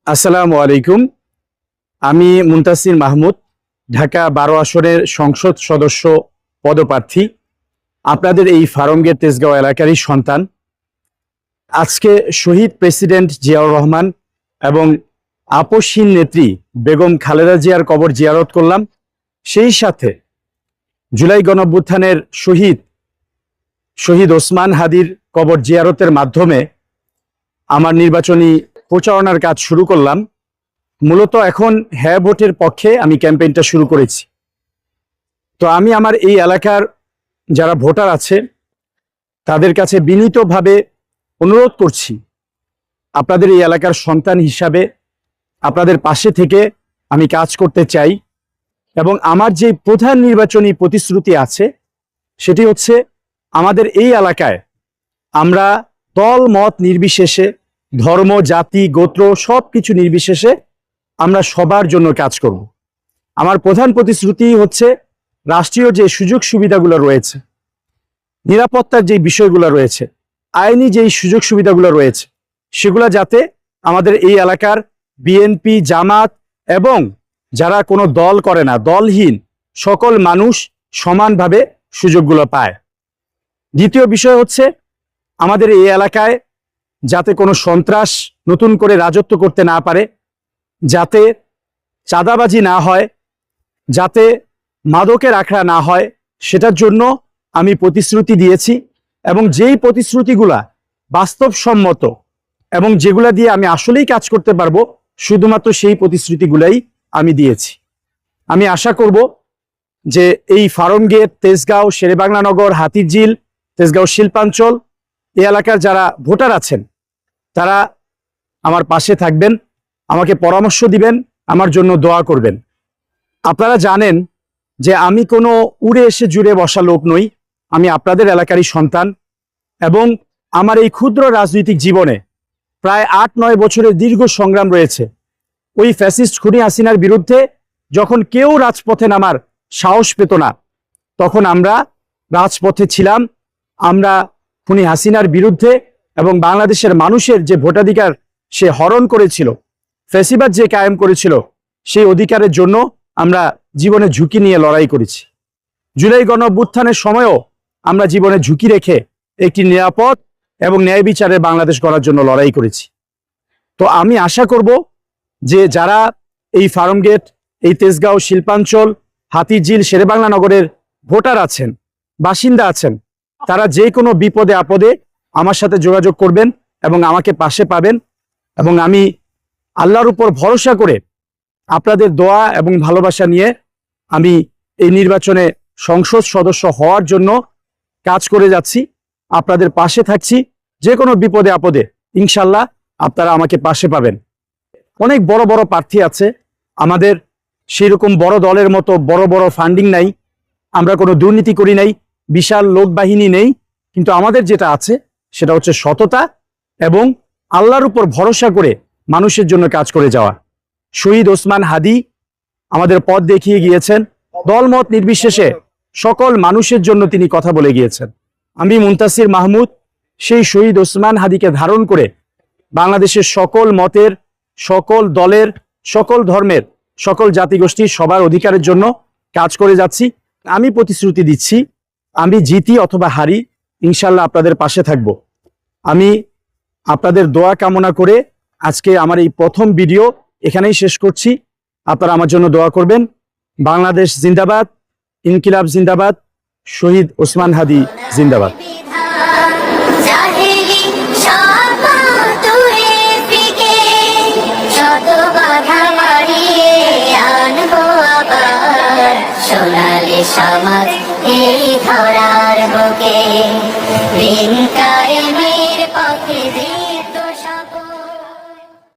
আসসালামু আলাইকুম। আমি মুনতাসির মাহমুদ, ঢাকা ১২ আসনের সংসদ সদস্য পদপ্রার্থী, আপনাদের এই ফার্মগেট তেজগাঁও এলাকারই সন্তান। আজকে শহীদ প্রেসিডেন্ট জিয়াউর রহমান এবং আপসহীন নেত্রী বেগম খালেদা জিয়ার কবর জিয়ারত করলাম। সেই সাথে জুলাই গণঅভ্যুত্থানের শহীদ ওসমান হাদির কবর জিয়ারতের মাধ্যমে আমার নির্বাচনী প্রচারণার কাজ শুরু করলাম। মূলত এখন হ্যাঁ ভোটের পক্ষে আমি ক্যাম্পেইনটা শুরু করেছি। তো আমি আমার এই এলাকার যারা ভোটার আছে তাদের কাছে বিনীতভাবে অনুরোধ করছি, আপনাদের এই এলাকার সন্তান হিসাবে আপনাদের পাশে থেকে আমি কাজ করতে চাই। এবং আমার যে প্রধান নির্বাচনী প্রতিশ্রুতি আছে সেটি হচ্ছে, আমাদের এই এলাকায় আমরা দল মত নির্বিশেষে, ধর্ম জাতি গোত্র সব কিছু নির্বিশেষে আমরা সবার জন্য কাজ করব। আমার প্রধান প্রতিশ্রুতি হচ্ছে, রাষ্ট্রীয় যে সুযোগ সুবিধাগুলো রয়েছে, নিরাপত্তার যে বিষয়গুলো রয়েছে, আইনি যেই সুযোগ সুবিধাগুলো রয়েছে, সেগুলো যাতে আমাদের এই এলাকার বিএনপি জামাত এবং যারা কোনো দল করে না, দলহীন সকল মানুষ সমানভাবে সুযোগগুলো পায়। দ্বিতীয় বিষয় হচ্ছে, আমাদের এই এলাকায় যাতে কোনো সন্ত্রাস নতুন করে রাজত্ব করতে না পারে, যাতে চাঁদাবাজি না হয়, যাতে মাদকের আখড়া না হয়, সেটার জন্য আমি প্রতিশ্রুতি দিয়েছি। এবং যেই প্রতিশ্রুতিগুলা বাস্তবসম্মত এবং যেগুলা দিয়ে আমি আসলেই কাজ করতে পারবো, শুধুমাত্র সেই প্রতিশ্রুতিগুলাই আমি দিয়েছি। আমি আশা করব যে এই ফার্মগেট, তেজগাঁও, শেরেবাংলানগর, হাতিরঝিল, তেজগাঁও শিল্পাঞ্চল এই এলাকার যারা ভোটার আছেন তারা আমার পাশে থাকবেন, আমাকে পরামর্শ দিবেন, আমার জন্য দোয়া করবেন। আপনারা জানেন যে আমি কোনো উড়ে এসে জুড়ে বসা লোক নই, আমি আপনাদের এলাকারই সন্তান। এবং আমার এই ক্ষুদ্র রাজনৈতিক জীবনে প্রায় ৮-৯ বছরের দীর্ঘ সংগ্রাম রয়েছে। ওই ফ্যাসিস্ট খুনি হাসিনার বিরুদ্ধে যখন কেউ রাজপথে নামার সাহস পেত না, তখন আমরা রাজপথে ছিলাম। আমরা খুনি হাসিনার বিরুদ্ধে এবং বাংলাদেশের মানুষের যে ভোটাধিকার সে হরণ করেছিল, ফ্যাসিবাদ যে কায়েম করেছিল, সেই অধিকারের জন্য আমরা জীবনে ঝুঁকি নিয়ে লড়াই করেছি। জুলাই গণঅভ্যুত্থানের সময়ও আমরা জীবনে ঝুঁকি রেখে একটি নিরাপদ এবং ন্যায় বিচারের বাংলাদেশ গড়ার জন্য লড়াই করেছি। তো আমি আশা করব যে যারা এই ফার্মগেট, এই তেজগাঁও শিল্পাঞ্চল, হাতিরঝিল, শেরেবাংলানগরের ভোটার আছেন, বাসিন্দা আছেন, তারা যে কোনো বিপদে আপদে আমার সাথে যোগাযোগ করবেন এবং আমাকে পাশে পাবেন। এবং আমি আল্লাহর উপর ভরসা করে আপনাদের দোয়া এবং ভালোবাসা নিয়ে আমি এই নির্বাচনে সংসদ সদস্য হওয়ার জন্য কাজ করে যাচ্ছি। আপনাদের পাশে থাকছি, যে কোনো বিপদে আপদে ইনশাল্লাহ আপনারা আমাকে পাশে পাবেন। অনেক বড় বড় প্রার্থী আছে, আমাদের সেরকম বড় দলের মতো বড় বড় ফান্ডিং নাই, আমরা কোনো দুর্নীতি করি নাই, বিশাল লোক বাহিনী নেই, কিন্তু আমাদের যেটা আছে সেটা হচ্ছে সততা এবং আল্লাহর উপর ভরসা করে মানুষের জন্য কাজ করে যাওয়া। শহীদ ওসমান হাদি আমাদের পথ দেখিয়ে গিয়েছেন, দলমত নির্বিশেষে সকল মানুষের জন্য তিনি কথা বলে গিয়েছেন। আমি মুনতাসির মাহমুদ সেই শহীদ ওসমান হাদিকে ধারণ করে বাংলাদেশের সকল মতের, সকল দলের, সকল ধর্মের, সকল জাতিগোষ্ঠীর সবার অধিকারের জন্য কাজ করে যাচ্ছি। আমি প্রতিশ্রুতি দিচ্ছি, আমি জিতি অথবা হারি, ইনশাল্লাহ আপনাদের পাশে থাকব। আমি আপনাদের দোয়া কামনা করে আজকে আমার এই প্রথম ভিডিও এখানেই শেষ করছি। আপনারা আমার জন্য দোয়া করবেন। বাংলাদেশ জিন্দাবাদ, ইনকিলাব জিন্দাবাদ, শহীদ ওসমান হাদি জিন্দাবাদ। সোনালি সমাজ এই ধরার বুকে, দিন কায়েমের পথে